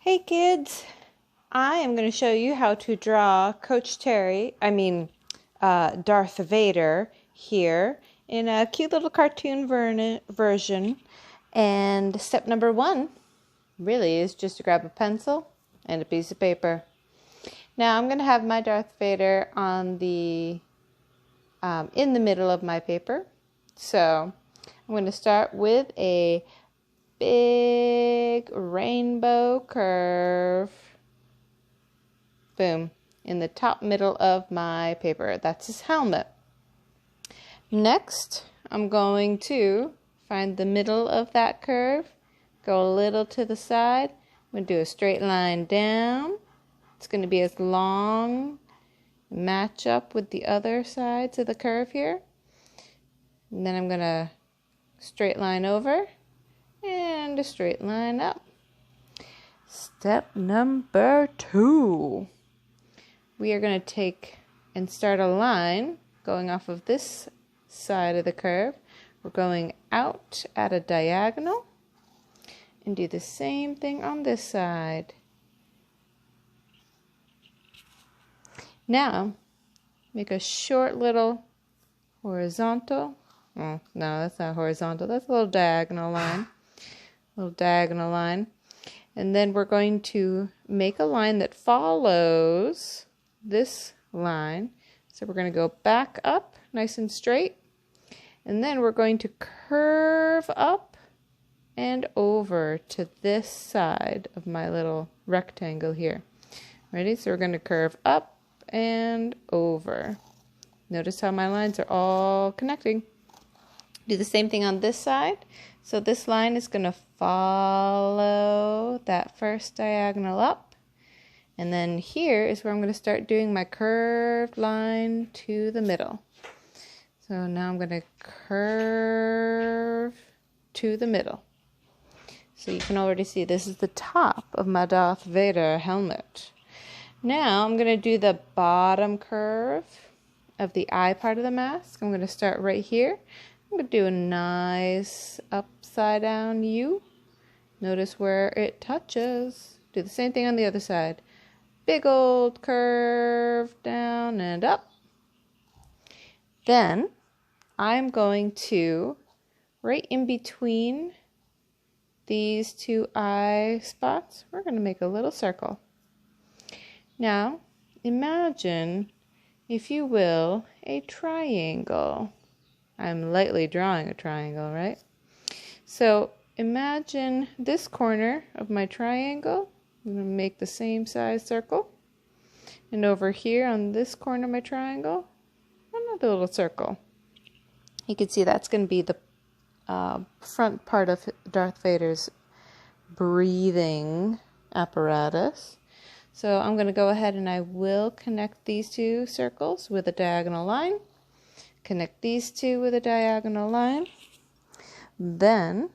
Hey kids, I am going to show you how to draw Darth Vader here in a cute little cartoon version. And step number one really is just to grab a pencil and a piece of paper. Now I'm going to have my Darth Vader on in the middle of my paper. So I'm going to start with a big rainbow curve. Boom. In the top middle of my paper. That's his helmet. Next, I'm going to find the middle of that curve. Go a little to the side. I'm going to do a straight line down. It's going to be as long. Match up with the other sides of the curve here. And then I'm going to straight line over. And a straight line up. Step number 2. We are going to take and start a line going off of this side of the curve. We're going out at a diagonal and do the same thing on this side. Now, make a short little horizontal. Oh, no, that's not horizontal. That's a little diagonal line. And then we're going to make a line that follows this line. So we're going to go back up nice and straight. And then we're going to curve up and over to this side of my little rectangle here. Ready? So we're going to curve up and over. Notice how my lines are all connecting. Do the same thing on this side. So this line is going to follow that first diagonal up. And then here is where I'm going to start doing my curved line to the middle. So now I'm going to curve to the middle. So you can already see this is the top of my Darth Vader helmet. Now I'm going to do the bottom curve of the eye part of the mask. I'm going to start right here. I'm going to do a nice upside down U. Notice where it touches. Do the same thing on the other side. Big old curve down and up. Then I'm going to, right in between these two eye spots, we're going to make a little circle. Now, imagine, if you will, a triangle. I'm lightly drawing a triangle, right? So imagine this corner of my triangle. I'm going to make the same size circle. And over here on this corner of my triangle, another little circle. You can see that's going to be the front part of Darth Vader's breathing apparatus. So I'm going to go ahead and I will connect these two circles with a diagonal line. Connect these two with a diagonal line. Then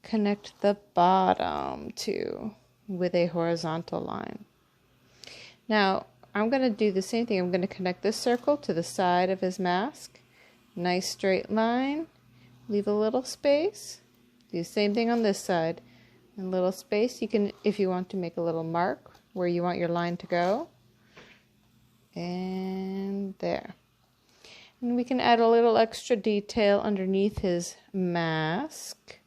connect the bottom two with a horizontal line. Now I'm going to do the same thing. I'm going to connect this circle to the side of his mask. Nice straight line. Leave a little space. Do the same thing on this side. And a little space. You can, if you want to, make a little mark where you want your line to go. And there. And we can add a little extra detail underneath his mask,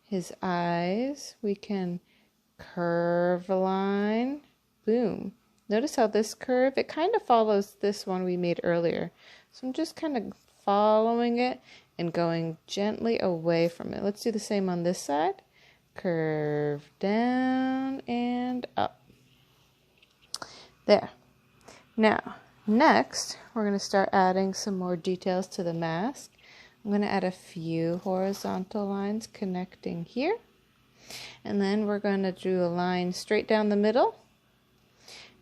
his eyes. We can curve a line. Boom. Notice how this curve, it kind of follows this one we made earlier. So I'm just kind of following it and going gently away from it. Let's do the same on this side. Curve down and up. There. Now, next, we're going to start adding some more details to the mask. I'm going to add a few horizontal lines connecting here. And then we're going to do a line straight down the middle.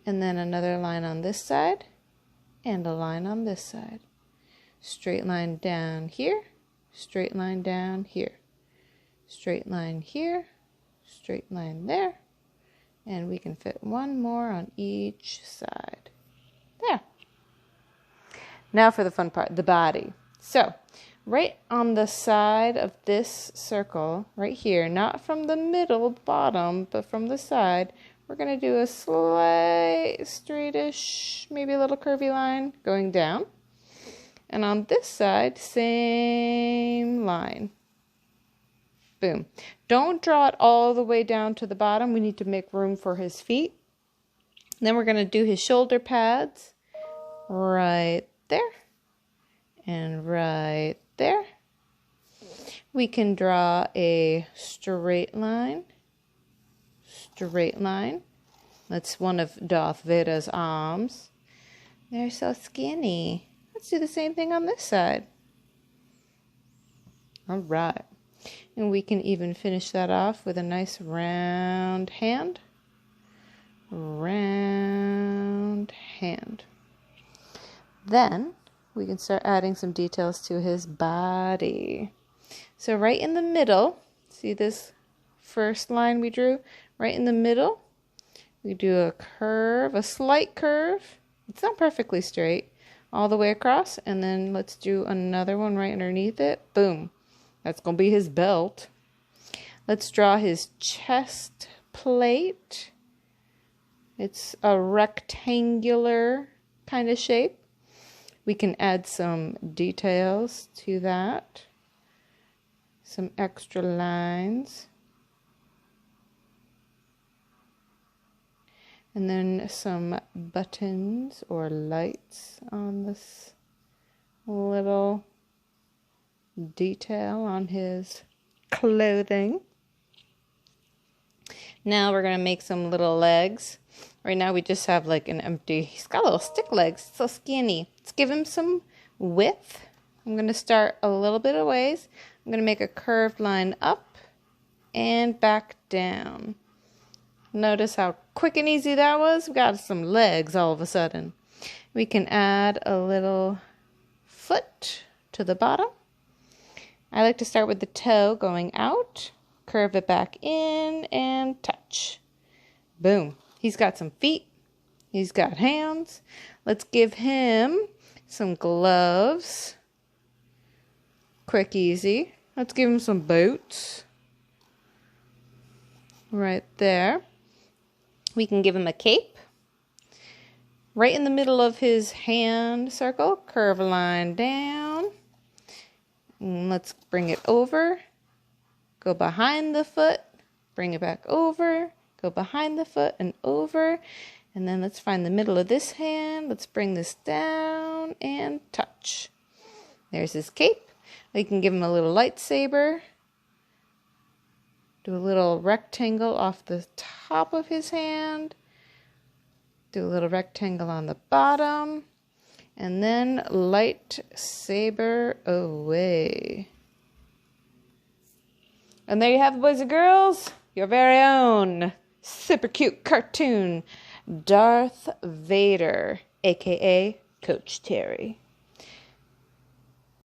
And then another line on this side. And a line on this side. Straight line down here. Straight line down here. Straight line here. Straight line there. And we can fit one more on each side. There. Now for the fun part, the body. So right on the side of this circle, right here, not from the middle bottom, but from the side, we're going to do a slight straightish, maybe a little curvy line going down. And on this side, same line. Boom. Don't draw it all the way down to the bottom. We need to make room for his feet. Then we're going to do his shoulder pads right there and right there. We can draw a straight line. Straight line. That's one of Darth Vader's arms. They're so skinny. Let's do the same thing on this side. All right. And we can even finish that off with a nice round hand. Round hand. Then we can start adding some details to his body. So right in the middle, see this first line we drew? Right in the middle, we do a curve, a slight curve. It's not perfectly straight, all the way across. And then let's do another one right underneath it. Boom. That's going to be his belt. Let's draw his chest plate. It's a rectangular kind of shape. We can add some details to that. Some extra lines. And then some buttons or lights on this little detail on his clothing. Now we're going to make some little legs. Right now we just have like an empty, he's got little stick legs, so skinny. Let's give him some width. I'm going to start a little bit of ways. I'm going to make a curved line up and back down. Notice how quick and easy that was? We got some legs all of a sudden. We can add a little foot to the bottom. I like to start with the toe going out, curve it back in, and touch. Boom. He's got some feet. He's got hands. Let's give him some gloves. Quick, easy. Let's give him some boots. Right there. We can give him a cape. Right in the middle of his hand circle, curve a line down. And let's bring it over. Go behind the foot. Bring it back over. Go behind the foot and over. And then let's find the middle of this hand. Let's bring this down and touch. There's his cape. We can give him a little lightsaber. Do a little rectangle off the top of his hand. Do a little rectangle on the bottom. And then lightsaber away. And there you have it, boys and girls. Your very own super cute cartoon, Darth Vader, aka Coach Terry.